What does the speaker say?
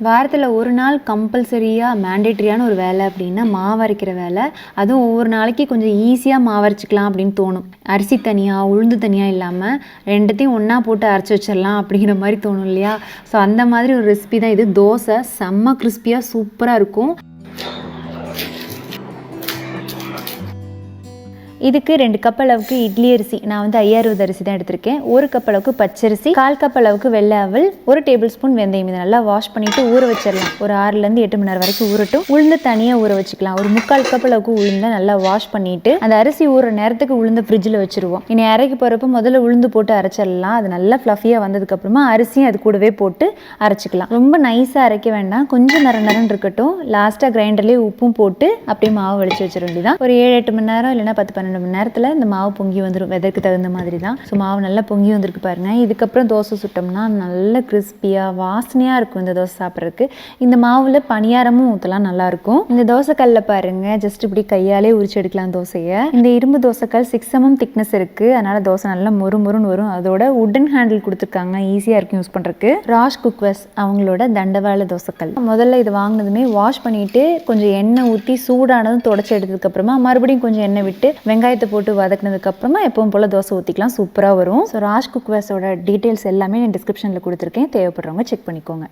வாரத்தில் ஒரு நாள் கம்பல்சரியாக மேண்டேட்ரியான ஒரு வேலை அப்படின்னா மாவு அரைக்கிற வேலை. அதுவும் ஒவ்வொரு நாளைக்கு கொஞ்சம் ஈஸியாக மாவு அரைச்சிக்கலாம் அப்படின்னு தோணும். அரிசி தனியாக உளுந்து தனியாக இல்லாமல் ரெண்டுத்தையும் ஒன்றா போட்டு அரைச்சி வச்சிடலாம் அப்படிங்கிற மாதிரி தோணும் இல்லையா? ஸோ அந்த மாதிரி ஒரு ரெசிபி தான் இது. தோசை செம்ம கிறிஸ்பியாக சூப்பராக இருக்கும். இதுக்கு 2 கப் அளவுக்கு இட்லி அரிசி, நான் வந்து 50 அரிசி தான் எடுத்திருக்கேன். 1 கப் அளவுக்கு பச்சரிசி, 1/4 கப் அளவுக்கு வெள்ளை அவல், 1 டேபிள் ஸ்பூன் வெந்தயம். இதை நல்லா வாஷ் பண்ணிவிட்டு ஊற வச்சிடலாம். ஒரு 6லேருந்து 8 மணி நேரம் வரைக்கும் ஊறட்டும். உளுந்து தனியாக ஊற வச்சுக்கலாம். ஒரு 3/4 கப் அளவுக்கு உளுந்தை நல்லா வாஷ் பண்ணிவிட்டு அந்த அரிசி ஊற நேரத்துக்கு உளுந்து ஃப்ரிட்ஜில் வச்சுருவோம். இனி அரைக்க போகிறப்ப முதல்ல உளுந்து போட்டு அரைச்சிடலாம். அது நல்லா ஃப்ளஃபியாக வந்ததுக்கப்புறமா அரிசியும் அது கூடவே போட்டு அரைச்சிக்கலாம். ரொம்ப நைஸாக அரைக்க வேண்டாம், கொஞ்சம் நரன்னு இருக்கட்டும். லாஸ்ட்டாக கிரைண்டர்லேயே உப்பும் போட்டு அப்படியே மாவு வலிச்சு வச்சிட வேண்டியதான். ஒரு 7-8 மணி நேரம் இல்லைன்னா 10-12 மணி நேரத்தில் இந்த மாவு பொங்கி வந்துடும். வெதற்கு தகுந்த மாதிரி தான். ஸோ மாவு நல்லா பொங்கி வந்திருக்கு பாருங்கள். இதுக்கப்புறம் தோசை சுட்டோம்னா நல்ல கிறிஸ்பியாக வாசனையாக இருக்கும் இந்த தோசை சாப்பிட்றதுக்கு. இந்த மாவில் பணியாரமும் ஊற்றலாம், நல்லாயிருக்கும். இந்த தோசைக்கல்ல பாருங்கள், ஜஸ்ட் இப்படி கையாலே உரிச்சு எடுக்கலாம் தோசையை. இந்த இரும்பு தோசைக்கல் 6 mm திக்னஸ் இருக்குது. அதனால் தோசை நல்லா மொறுன்னு வரும். அதோட உட்டன் ஹேண்டில் கொடுத்துருக்காங்க, ஈஸியாக இருக்கும் யூஸ் பண்ணுறதுக்கு. ராஜ் குக்வர்ஸ் அவங்களோட தண்டவாள தோசைக்கல். முதல்ல இது வாங்கினதுமே வாஷ் பண்ணிவிட்டு கொஞ்சம் எண்ணெய் ஊற்றி சூடானதும் தொடச்சி எடுத்ததுக்கப்புறமா மறுபடியும் கொஞ்சம் எண்ணெய் விட்டு வெங்காயத்தை போட்டு வதக்கினதுக்கப்புறமா எப்பவும் போல் தோசை ஊற்றிக்கலாம், சூப்பராக வரும். ஸோ ராஜ் குக்வேர்ஸோட டீட்டெயில்ஸ் எல்லாமே நான் டிஸ்கிரிப்ஷனில் கொடுத்துருக்கேன். தேவைப்படுறவங்க செக் பண்ணிக்கோங்க.